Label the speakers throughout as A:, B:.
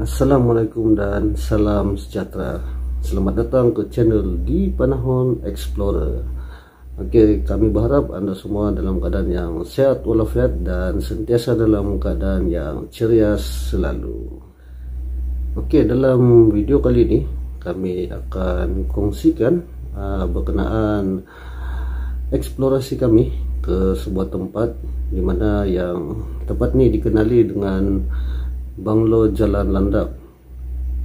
A: Assalamualaikum dan salam sejahtera. Selamat datang ke channel Di Panahon Explorer. Oke, kami berharap Anda semua dalam keadaan yang sehat walafiat dan sentiasa dalam keadaan yang ceria selalu. Oke, dalam video kali ini kami akan kongsikan berkenaan eksplorasi kami ke sebuah tempat di mana yang tempat ini dikenali dengan Banglo Jalan Landak.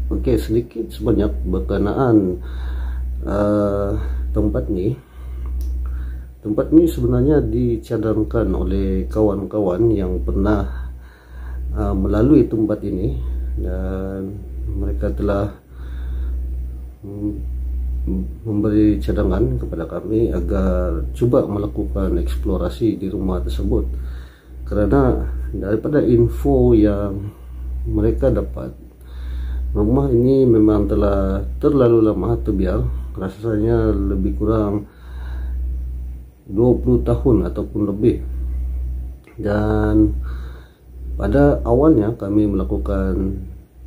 A: Oke, sedikit sebanyak berkenaan tempat ini sebenarnya dicadangkan oleh kawan-kawan yang pernah melalui tempat ini, dan mereka telah memberi cadangan kepada kami agar coba melakukan eksplorasi di rumah tersebut, karena daripada info yang mereka dapat, rumah ini memang telah terlalu lama terbiar, rasanya lebih kurang 20 tahun ataupun lebih. Dan pada awalnya kami melakukan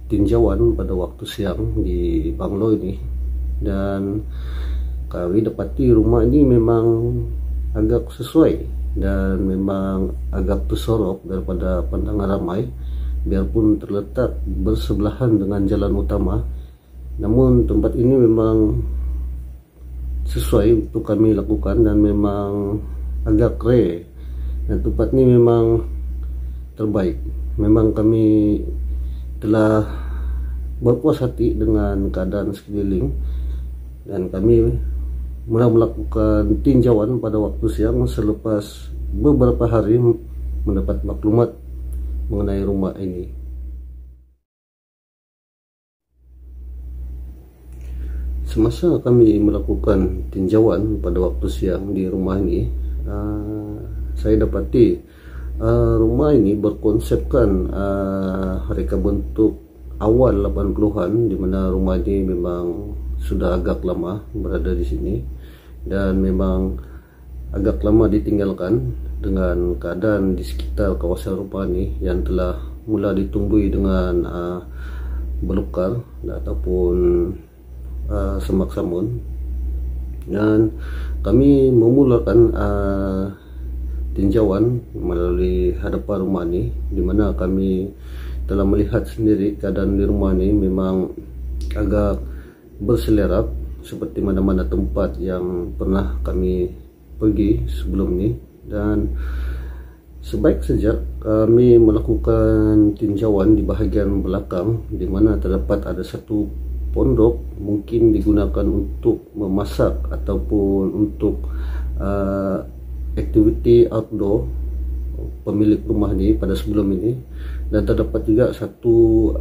A: tinjauan pada waktu siang di Banglo ini, dan kami dapati rumah ini memang agak sesuai dan memang agak tersorok daripada pandangan ramai, biarpun terletak bersebelahan dengan jalan utama. Namun tempat ini memang sesuai untuk kami lakukan dan memang agak rare, dan tempat ini memang terbaik. Memang kami telah berpuas hati dengan keadaan sekeliling, dan kami mulai melakukan tinjauan pada waktu siang selepas beberapa hari mendapat maklumat mengenai rumah ini. Semasa kami melakukan tinjauan pada waktu siang di rumah ini, saya dapati rumah ini berkonsepkan reka bentuk awal 80-an, di mana rumah ini memang sudah agak lama berada di sini dan memang agak lama ditinggalkan, dengan keadaan di sekitar kawasan rumah ini yang telah mula ditumbuhi dengan belukar ataupun semak samun. Dan kami memulakan tinjauan melalui hadapan rumah ini, di mana kami telah melihat sendiri keadaan di rumah ini memang agak berselerap seperti mana-mana tempat yang pernah kami pergi sebelum ini. Dan sebaik sejak kami melakukan tinjauan di bahagian belakang, di mana terdapat ada satu pondok mungkin digunakan untuk memasak ataupun untuk aktiviti outdoor pemilik rumah ini pada sebelum ini. Dan terdapat juga satu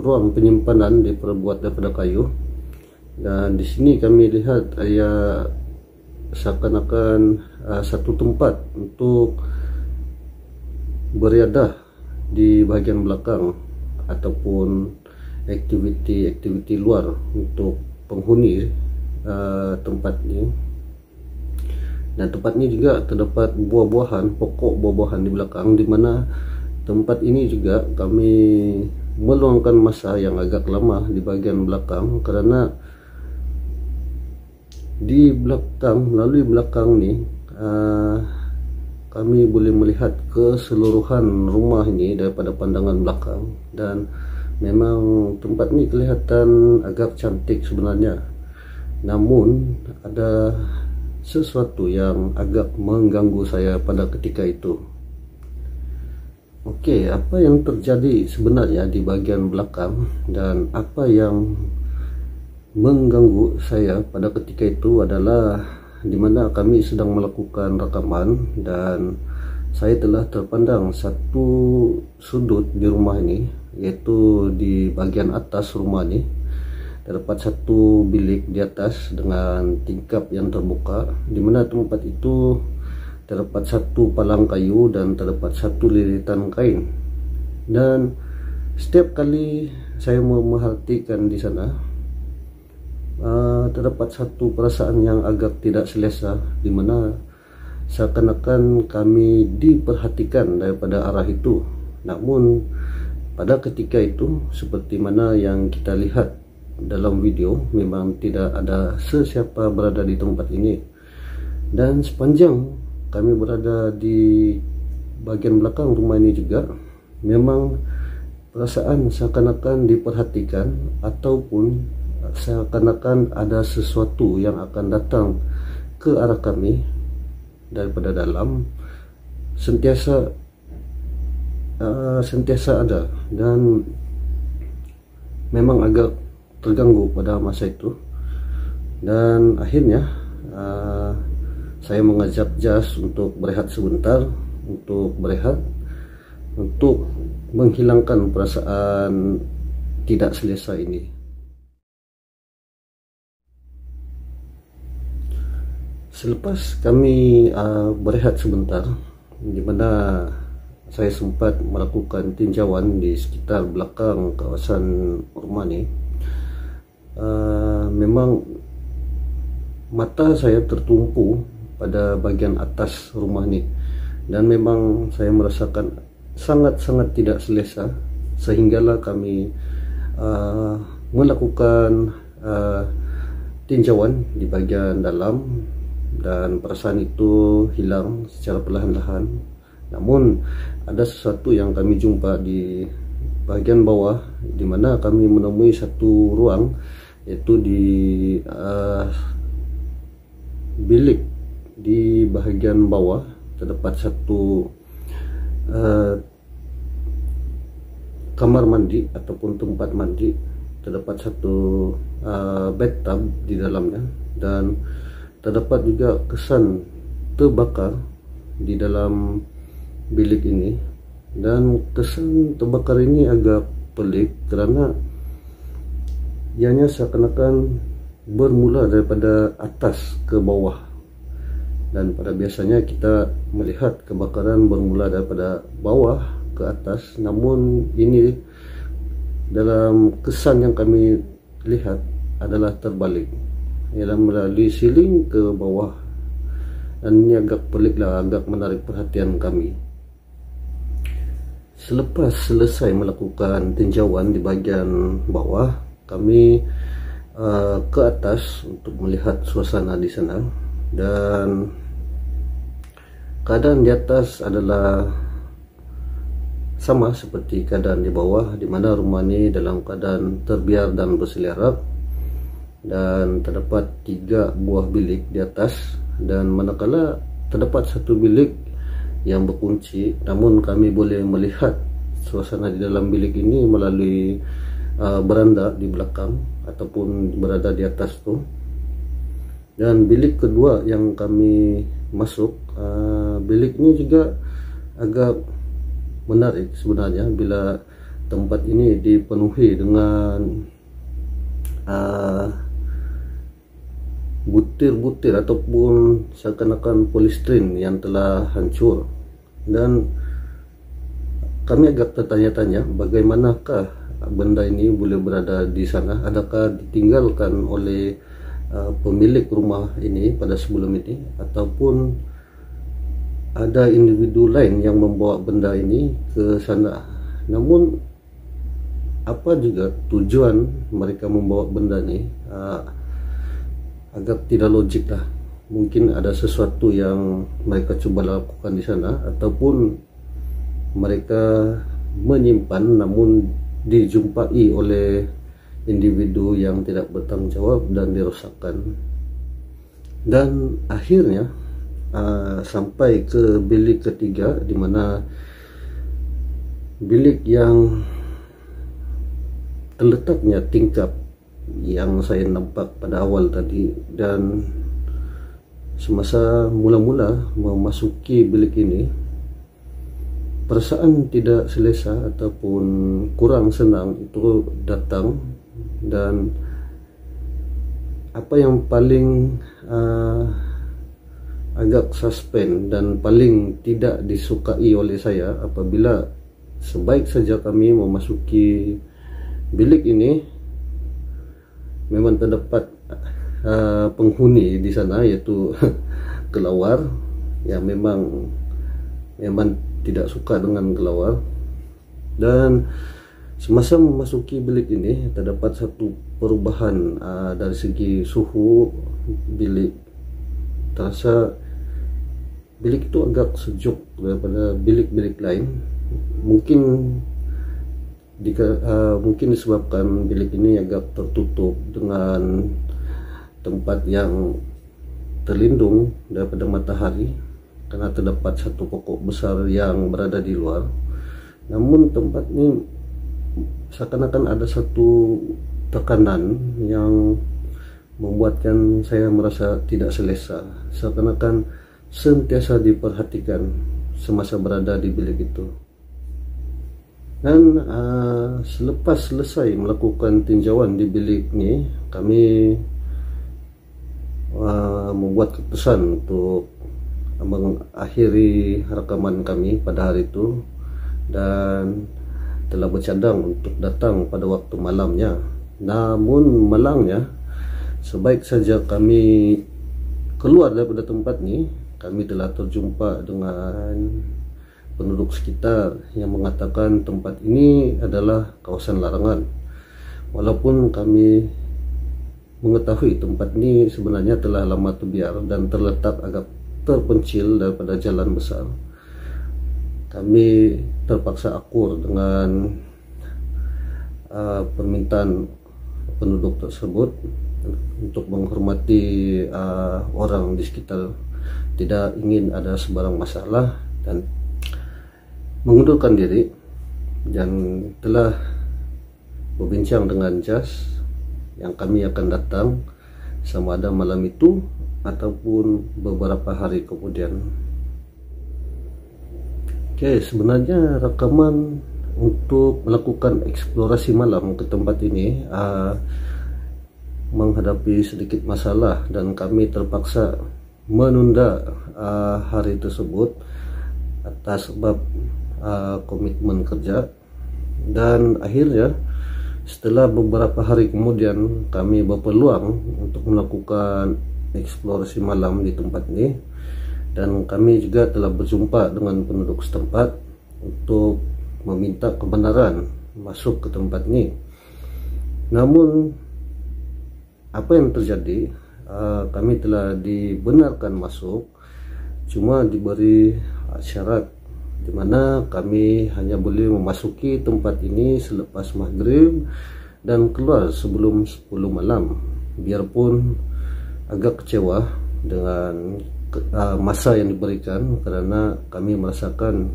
A: ruang penyimpanan diperbuat daripada kayu, dan di sini kami lihat seakan-akan satu tempat untuk beriadah di bahagian belakang ataupun aktiviti luar untuk penghuni tempat ini. Dan tempat ini juga terdapat buah-buahan, pokok buah-buahan di belakang, di mana tempat ini juga kami meluangkan masa yang agak lama di bahagian belakang, karena di belakang, melalui belakang ni kami boleh melihat keseluruhan rumah ini daripada pandangan belakang, dan memang tempat ini kelihatan agak cantik sebenarnya. Namun ada sesuatu yang agak mengganggu saya pada ketika itu. Oke, apa yang terjadi sebenarnya di bagian belakang dan apa yang mengganggu saya pada ketika itu adalah di mana kami sedang melakukan rekaman, dan saya telah terpandang satu sudut di rumah ini, yaitu di bagian atas rumah ini terdapat satu bilik di atas dengan tingkap yang terbuka, di mana tempat itu terdapat satu palang kayu dan terdapat satu lilitan kain. Dan setiap kali saya memerhatikan di sana, terdapat satu perasaan yang agak tidak selesa, di mana seakan-akan kami diperhatikan daripada arah itu. Namun pada ketika itu seperti mana yang kita lihat dalam video, memang tidak ada sesiapa berada di tempat ini. Dan sepanjang kami berada di bagian belakang rumah ini juga, memang perasaan seakan-akan diperhatikan ataupun seakan-akan ada sesuatu yang akan datang ke arah kami daripada dalam, sentiasa ada. Dan memang agak terganggu pada masa itu, dan akhirnya saya mengajak Jas untuk berehat sebentar, untuk menghilangkan perasaan tidak selesa ini. Selepas kami berehat sebentar, di mana saya sempat melakukan tinjauan di sekitar belakang kawasan rumah ini, memang mata saya tertumpu pada bagian atas rumah ini, dan memang saya merasakan sangat-sangat tidak selesa, sehinggalah kami melakukan tinjauan di bagian dalam, dan perasaan itu hilang secara perlahan-lahan. Namun ada sesuatu yang kami jumpa di bagian bawah, di mana kami menemui satu ruang, yaitu di bilik di bahagian bawah terdapat satu kamar mandi ataupun tempat mandi, terdapat satu bathtub di dalamnya, dan terdapat juga kesan terbakar di dalam bilik ini. Dan kesan terbakar ini agak pelik kerana ianya seakan-akan bermula daripada atas ke bawah, dan pada biasanya kita melihat kebakaran bermula daripada bawah ke atas, namun ini dalam kesan yang kami lihat adalah terbalik, ialah melalui siling ke bawah, dan ini agak pelik lah, agak menarik perhatian kami. Selepas selesai melakukan tinjauan di bagian bawah, kami ke atas untuk melihat suasana di sana, dan keadaan di atas adalah sama seperti keadaan di bawah, di mana rumah ini dalam keadaan terbiar dan berselerak, dan terdapat 3 buah bilik di atas, dan manakala terdapat satu bilik yang berkunci, namun kami boleh melihat suasana di dalam bilik ini melalui beranda di belakang ataupun berada di atas tu. Dan bilik kedua yang kami masuk, bilik ini juga agak menarik sebenarnya, bila tempat ini dipenuhi dengan butir-butir ataupun seakan-akan polistrin yang telah hancur. Dan kami agak tertanya-tanya, bagaimanakah benda ini boleh berada di sana? Adakah ditinggalkan oleh pemilik rumah ini pada sebelum ini, ataupun ada individu lain yang membawa benda ini ke sana? Namun apa juga tujuan mereka membawa benda ini, agak tidak logik lah. Mungkin ada sesuatu yang mereka cuba lakukan di sana, ataupun mereka menyimpan namun dijumpai oleh individu yang tidak bertanggung jawab dan dirosakkan. Dan akhirnya sampai ke bilik ketiga, di mana bilik yang terletaknya tingkap yang saya nampak pada awal tadi. Dan semasa mula-mula memasuki bilik ini, perasaan tidak selesa ataupun kurang senang itu datang. Dan apa yang paling agak suspend dan paling tidak disukai oleh saya, apabila sebaik saja kami memasuki bilik ini, memang terdapat penghuni di sana, yaitu kelawar yang memang tidak suka dengan kelawar. Dan Semasa memasuki bilik ini terdapat satu perubahan dari segi suhu bilik. Terasa bilik itu agak sejuk daripada bilik-bilik lain. Mungkin disebabkan bilik ini agak tertutup dengan tempat yang terlindung daripada matahari, karena terdapat satu pokok besar yang berada di luar. Namun tempat ini seakan-akan ada satu tekanan yang membuatkan saya merasa tidak selesa, seakan-akan sentiasa diperhatikan semasa berada di bilik itu. Dan selepas selesai melakukan tinjauan di bilik ini, kami membuat keputusan untuk mengakhiri rekaman kami pada hari itu, dan telah bercadang untuk datang pada waktu malamnya. Namun malangnya, sebaik saja kami keluar daripada tempat ini, kami telah terjumpa dengan penduduk sekitar yang mengatakan tempat ini adalah kawasan larangan. Walaupun kami mengetahui tempat ini sebenarnya telah lama terbiar dan terletak agak terpencil daripada jalan besar, kami terpaksa akur dengan permintaan penduduk tersebut untuk menghormati orang di sekitar, tidak ingin ada sebarang masalah, dan mengundurkan diri, dan telah berbincang dengan jas yang kami akan datang sama ada malam itu ataupun beberapa hari kemudian. Oke, sebenarnya rekaman untuk melakukan eksplorasi malam ke tempat ini menghadapi sedikit masalah, dan kami terpaksa menunda hari tersebut atas sebab komitmen kerja. Dan akhirnya setelah beberapa hari kemudian kami berpeluang untuk melakukan eksplorasi malam di tempat ini, dan kami juga telah berjumpa dengan penduduk setempat untuk meminta kebenaran masuk ke tempat ini. Namun apa yang terjadi, kami telah dibenarkan masuk, cuma diberi syarat di mana kami hanya boleh memasuki tempat ini selepas maghrib dan keluar sebelum 10 malam. Biarpun agak kecewa dengan masa yang diberikan, karena kami merasakan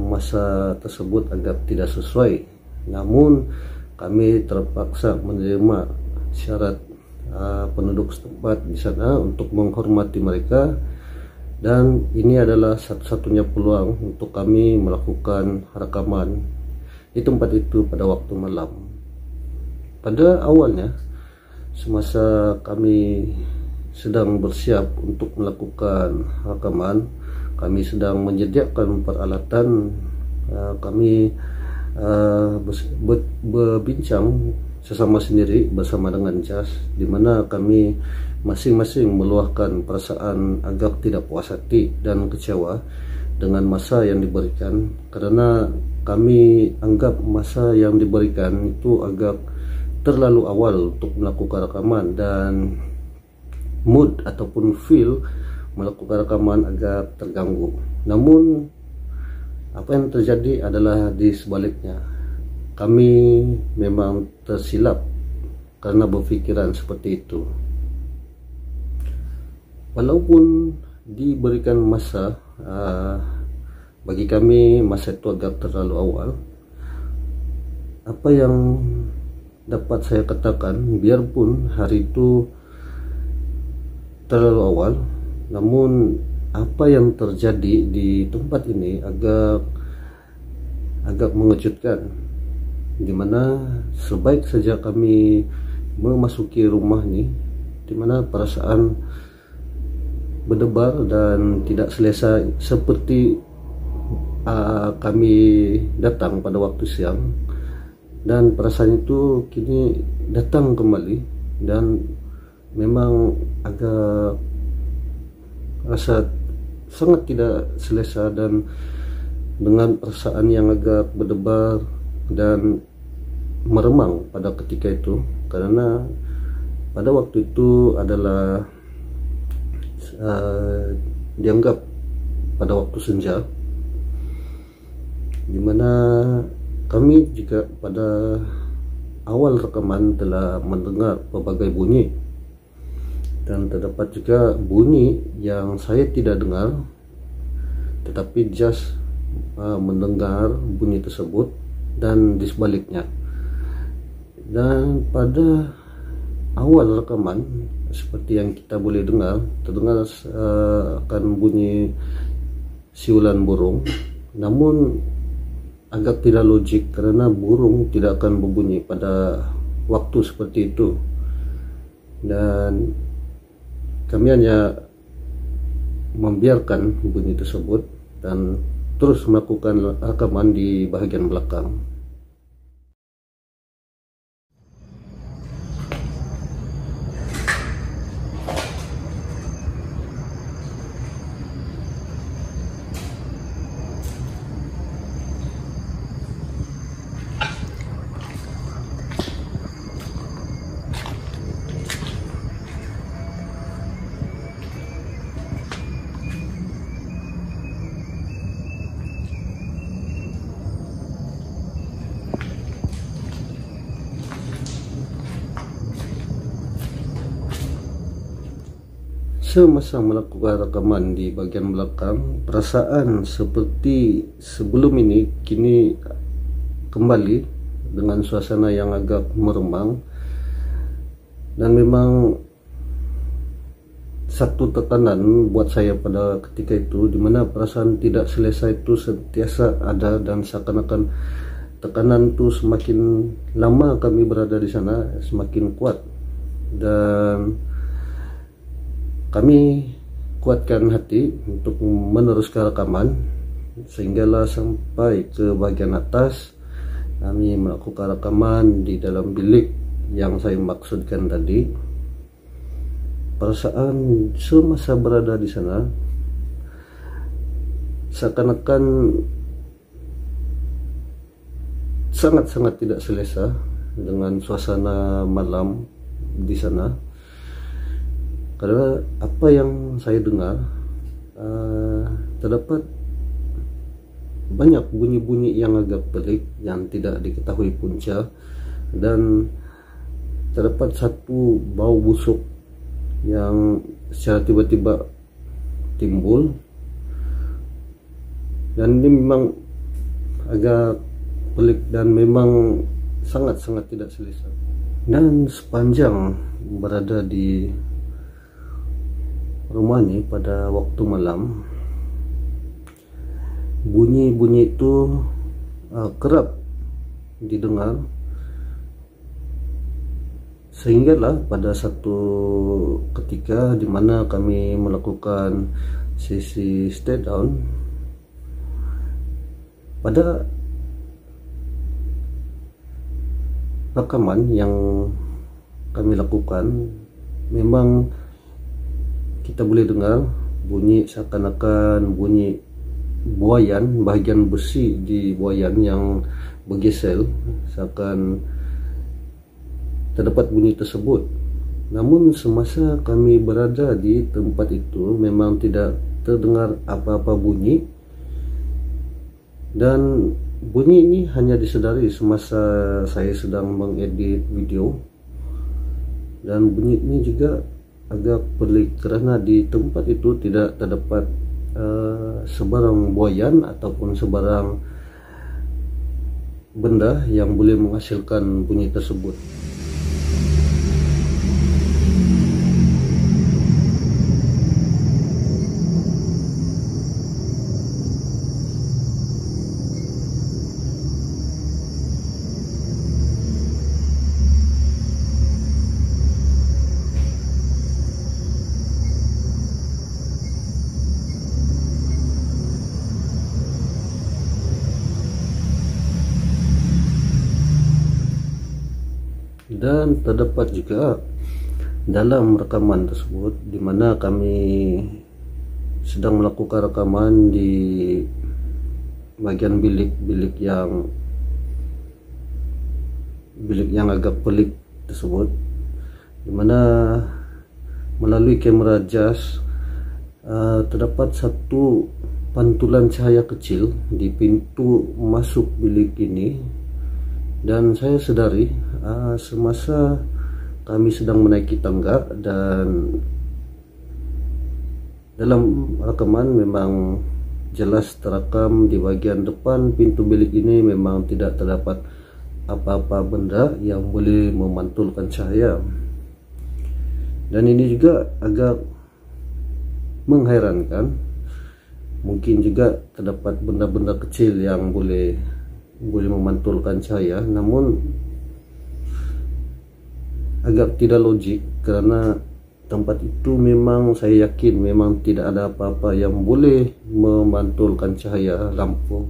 A: masa tersebut agak tidak sesuai. Namun kami terpaksa menerima syarat penduduk setempat di sana untuk menghormati mereka, dan ini adalah satu-satunya peluang untuk kami melakukan rekaman di tempat itu pada waktu malam. Pada awalnya, semasa kami sedang bersiap untuk melakukan rekaman, kami sedang menyediakan peralatan, kami berbincang sesama sendiri bersama dengan jas, di mana kami masing-masing meluahkan perasaan agak tidak puas hati dan kecewa dengan masa yang diberikan, karena kami anggap masa yang diberikan itu agak terlalu awal untuk melakukan rekaman, dan mood ataupun feel melakukan rekaman agak terganggu. Namun apa yang terjadi adalah di sebaliknya. Kami memang tersilap karena berpikiran seperti itu. Walaupun diberikan masa, bagi kami masa itu agak terlalu awal. Apa yang dapat saya katakan, biarpun hari itu terlalu awal, namun apa yang terjadi di tempat ini agak mengejutkan, dimana sebaik saja kami memasuki rumah ini, dimana perasaan berdebar dan tidak selesa seperti kami datang pada waktu siang, dan perasaan itu kini datang kembali, dan memang agak rasa sangat tidak selesa, dan dengan perasaan yang agak berdebar dan meremang pada ketika itu, karena pada waktu itu adalah dianggap pada waktu senja, dimana kami juga pada awal rekaman telah mendengar berbagai bunyi, dan terdapat juga bunyi yang saya tidak dengar, tetapi just mendengar bunyi tersebut dan di sebaliknya. Dan pada awal rekaman, seperti yang kita boleh dengar, terdengar akan bunyi siulan burung, namun agak tidak logik karena burung tidak akan berbunyi pada waktu seperti itu. Dan kami hanya membiarkan bunyi tersebut dan terus melakukan rekaman di bahagian belakang. Semasa melakukan rekaman di bagian belakang, perasaan seperti sebelum ini kini kembali dengan suasana yang agak meremang, dan memang satu tekanan buat saya pada ketika itu, dimana perasaan tidak selesai itu sentiasa ada, dan seakan-akan tekanan itu semakin lama kami berada di sana semakin kuat. Dan kami kuatkan hati untuk meneruskan rekaman, sehinggalah sampai ke bagian atas. Kami melakukan rekaman di dalam bilik yang saya maksudkan tadi. Perasaan semasa berada di sana seakan-akan sangat-sangat tidak selesa dengan suasana malam di sana, karena apa yang saya dengar, terdapat banyak bunyi-bunyi yang agak pelik yang tidak diketahui punca, dan terdapat satu bau busuk yang secara tiba-tiba timbul, dan ini memang agak pelik dan memang sangat-sangat tidak selesa. Dan sepanjang berada di rumah ini pada waktu malam, bunyi-bunyi itu kerap didengar, sehinggalah pada satu ketika di mana kami melakukan sesi stay down, pada rekaman yang kami lakukan memang kita boleh dengar bunyi seakan-akan bunyi buayan, bahagian besi di buayan yang bergesel, seakan terdapat bunyi tersebut. Namun semasa kami berada di tempat itu memang tidak terdengar apa-apa bunyi, dan bunyi ini hanya disedari semasa saya sedang mengedit video. Dan bunyi ini juga agak pelik karena di tempat itu tidak terdapat sebarang buayan ataupun sebarang benda yang boleh menghasilkan bunyi tersebut. Dan terdapat juga dalam rekaman tersebut, di mana kami sedang melakukan rekaman di bagian bilik-bilik yang bilik yang agak pelik tersebut, dimana melalui kamera jas terdapat satu pantulan cahaya kecil di pintu masuk bilik ini. Dan saya sadari semasa kami sedang menaiki tangga, dan dalam rekaman memang jelas terekam di bagian depan pintu bilik ini memang tidak terdapat apa-apa benda yang boleh memantulkan cahaya. Dan ini juga agak mengherankan. Mungkin juga terdapat benda-benda kecil yang boleh memantulkan cahaya, namun agak tidak logik, karena tempat itu memang saya yakin memang tidak ada apa-apa yang boleh memantulkan cahaya lampu.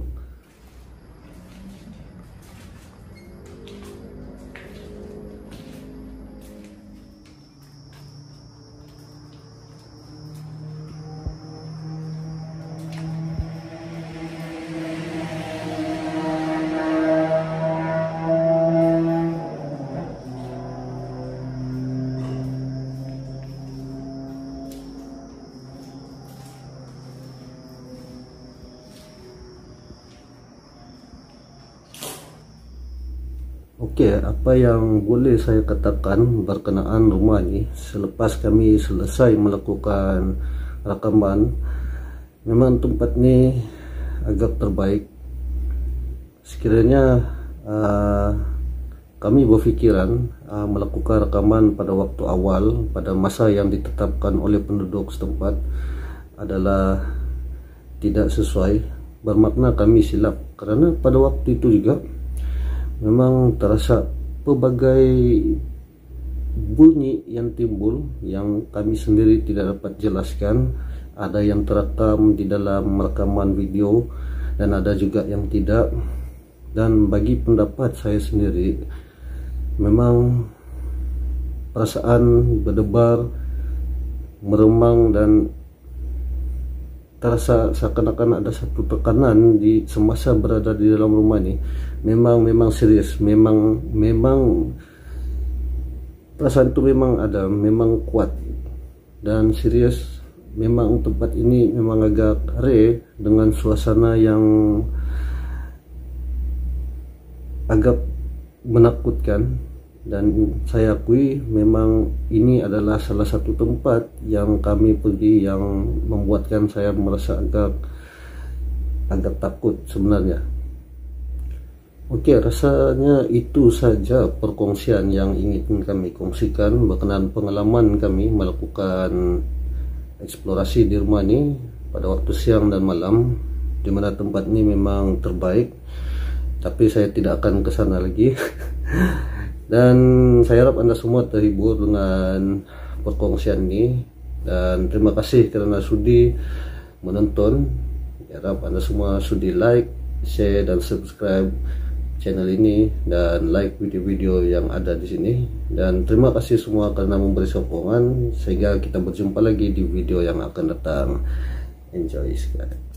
A: Oke, apa yang boleh saya katakan berkenaan rumah ini selepas kami selesai melakukan rekaman, memang tempat ini agak terbaik. Sekiranya kami berfikiran melakukan rekaman pada waktu awal, pada masa yang ditetapkan oleh penduduk setempat adalah tidak sesuai, bermakna kami silap, karena pada waktu itu juga memang terasa pelbagai bunyi yang timbul yang kami sendiri tidak dapat jelaskan. Ada yang terekam di dalam rekaman video dan ada juga yang tidak. Dan bagi pendapat saya sendiri, memang perasaan berdebar, meremang, dan terasa seakan-akan ada satu tekanan di semasa berada di dalam rumah ini. Memang serius, memang perasaan itu memang ada, memang kuat dan serius. Memang tempat ini memang agak rare dengan suasana yang agak menakutkan, dan saya akui memang ini adalah salah satu tempat yang kami pergi yang membuatkan saya merasa agak takut sebenarnya. Oke, rasanya itu saja perkongsian yang ingin kami kongsikan berkenaan pengalaman kami melakukan eksplorasi di rumah ini pada waktu siang dan malam, di mana tempat ini memang terbaik, tapi saya tidak akan ke sana lagi. Dan saya harap Anda semua terhibur dengan perkongsian ini, dan terima kasih karena sudi menonton. Saya harap Anda semua sudi like, share, dan subscribe channel ini, dan like video-video yang ada di sini. Dan terima kasih semua karena memberi sokongan, sehingga kita berjumpa lagi di video yang akan datang. Enjoy sekali.